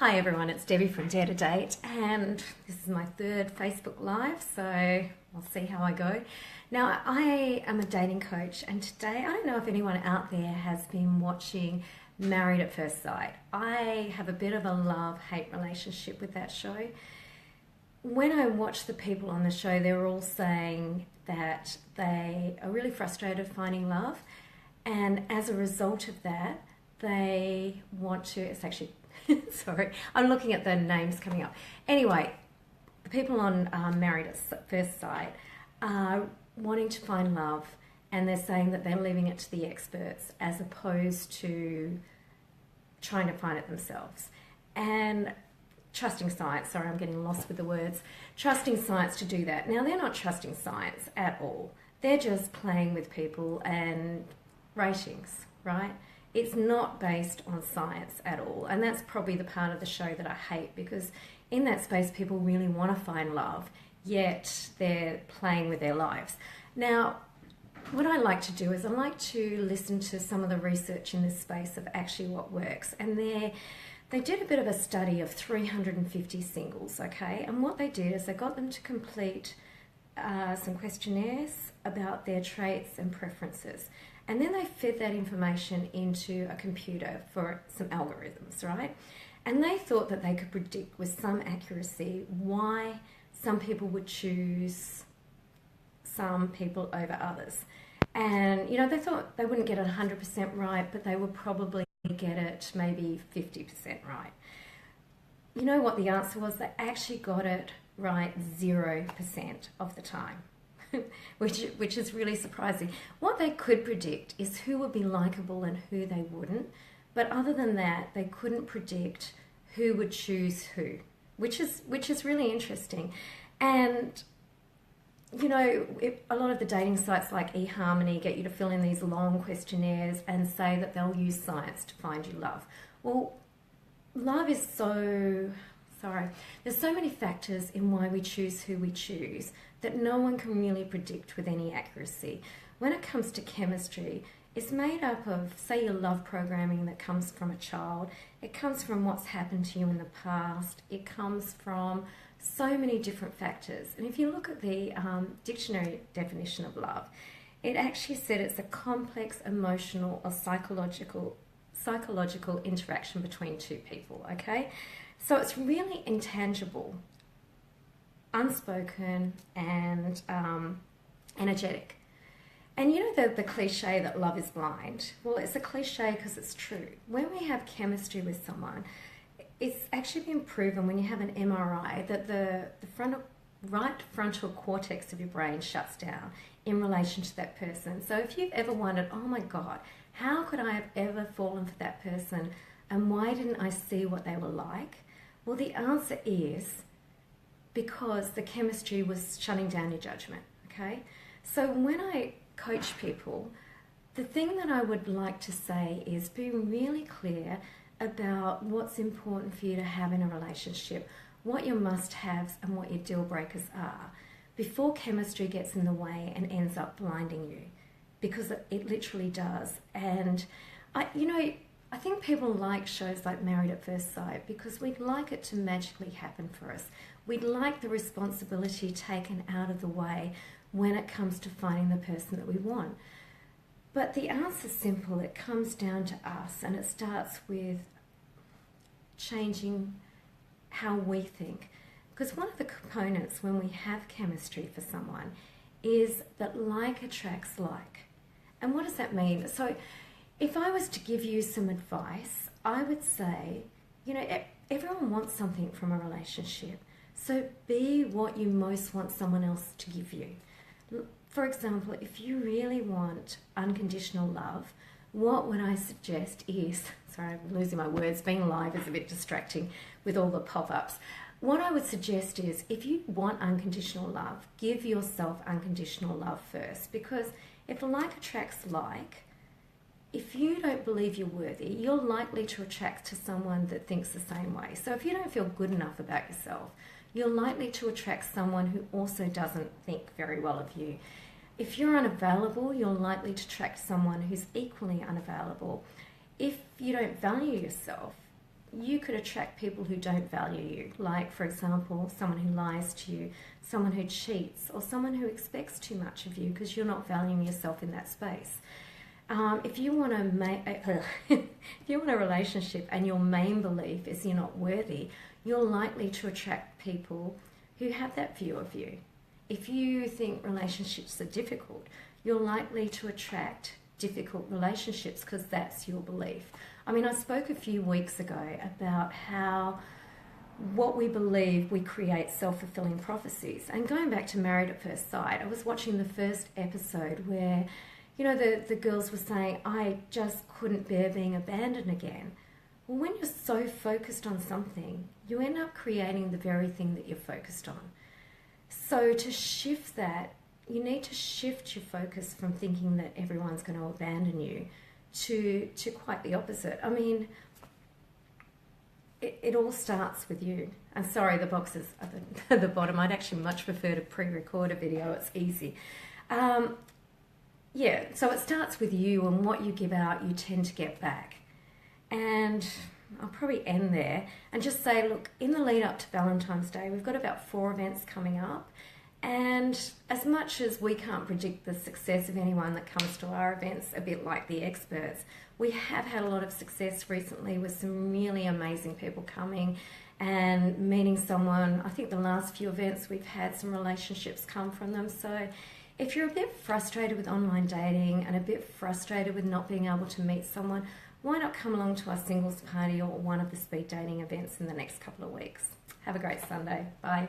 Hi everyone, it's Debbie from Dare to Date, and this is my third Facebook Live, so I'll see how I go. Now, I am a dating coach, and today, I don't know if anyone out there has been watching Married at First Sight. I have a bit of a love-hate relationship with that show. When I watch the people on the show, they're all saying that they are really frustrated finding love, and as a result of that, they want to, it's actually, sorry, I'm looking at the names coming up. Anyway, the people on Married at First Sight are wanting to find love, and they're saying that they're leaving it to the experts as opposed to trying to find it themselves. And trusting science, sorry, I'm getting lost with the words, trusting science to do that. Now, they're not trusting science at all. They're just playing with people and ratings, right? It's not based on science at all. And that's probably the part of the show that I hate, because in that space, people really want to find love, yet they're playing with their lives. Now, what I like to do is I like to listen to some of the research in this space of actually what works. And they did a bit of a study of 350 singles, okay? And what they did is they got them to complete some questionnaires about their traits and preferences. And then they fed that information into a computer for some algorithms, right? And they thought that they could predict with some accuracy why some people would choose some people over others. And, you know, they thought they wouldn't get it 100% right, but they would probably get it maybe 50% right. You know what the answer was? They actually got it right 0% of the time. which is really surprising. What they could predict is who would be likable and who they wouldn't, but other than that, they couldn't predict who would choose who, which is really interesting. And you know, a lot of the dating sites like eHarmony get you to fill in these long questionnaires and say that they'll use science to find you love. Well, love is there's so many factors in why we choose who we choose that no one can really predict with any accuracy. When it comes to chemistry, it's made up of, say, your love programming that comes from a child. It comes from what's happened to you in the past. It comes from so many different factors. And if you look at the dictionary definition of love, it actually said it's a complex emotional or psychological interaction between two people, okay? So it's really intangible, unspoken, and energetic. And you know the cliche that love is blind? Well, it's a cliche because it's true. When we have chemistry with someone, it's actually been proven when you have an MRI that the right frontal cortex of your brain shuts down in relation to that person. So if you've ever wondered, oh my God, how could I have ever fallen for that person, and why didn't I see what they were like? Well, the answer is because the chemistry was shutting down your judgment, okay? So when I coach people, the thing that I would like to say is be really clear about what's important for you to have in a relationship, what your must-haves and what your deal breakers are, before chemistry gets in the way and ends up blinding you, because it literally does. And I think people like shows like Married at First Sight because we'd like it to magically happen for us. We'd like the responsibility taken out of the way when it comes to finding the person that we want. But the answer's simple. It comes down to us, and it starts with changing how we think. Because one of the components when we have chemistry for someone is that like attracts like. And what does that mean? So if I was to give you some advice, I would say, you know, everyone wants something from a relationship. So be what you most want someone else to give you. For example, if you really want unconditional love, what would I suggest is, sorry, I'm losing my words, being live is a bit distracting with all the pop-ups. What I would suggest is, if you want unconditional love, give yourself unconditional love first, because if like attracts like, if you don't believe you're worthy, you're likely to attract to someone that thinks the same way. So if you don't feel good enough about yourself, you're likely to attract someone who also doesn't think very well of you. If you're unavailable, you're likely to attract someone who's equally unavailable. If you don't value yourself, you could attract people who don't value you. Like, for example, someone who lies to you, someone who cheats, or someone who expects too much of you because you're not valuing yourself in that space. If you want if you want a relationship and your main belief is you're not worthy, you're likely to attract people who have that view of you. If you think relationships are difficult, you're likely to attract difficult relationships because that's your belief. I mean, I spoke a few weeks ago about how what we believe, we create self-fulfilling prophecies. And going back to Married at First Sight, I was watching the first episode where, you know, the girls were saying, I just couldn't bear being abandoned again. Well, when you're so focused on something, you end up creating the very thing that you're focused on. So to shift that, you need to shift your focus from thinking that everyone's going to abandon you to quite the opposite. I mean, it all starts with you. I'm sorry, the boxes at the bottom. I'd actually much prefer to pre-record a video. It's easy. Yeah, so it starts with you, and what you give out, you tend to get back. And I'll probably end there and just say, look, in the lead up to Valentine's Day, we've got about 4 events coming up. And as much as we can't predict the success of anyone that comes to our events, a bit like the experts, we have had a lot of success recently with some really amazing people coming and meeting someone. I think the last few events we've had some relationships come from them. So if you're a bit frustrated with online dating and a bit frustrated with not being able to meet someone, why not come along to our singles party or one of the speed dating events in the next couple of weeks? Have a great Sunday. Bye.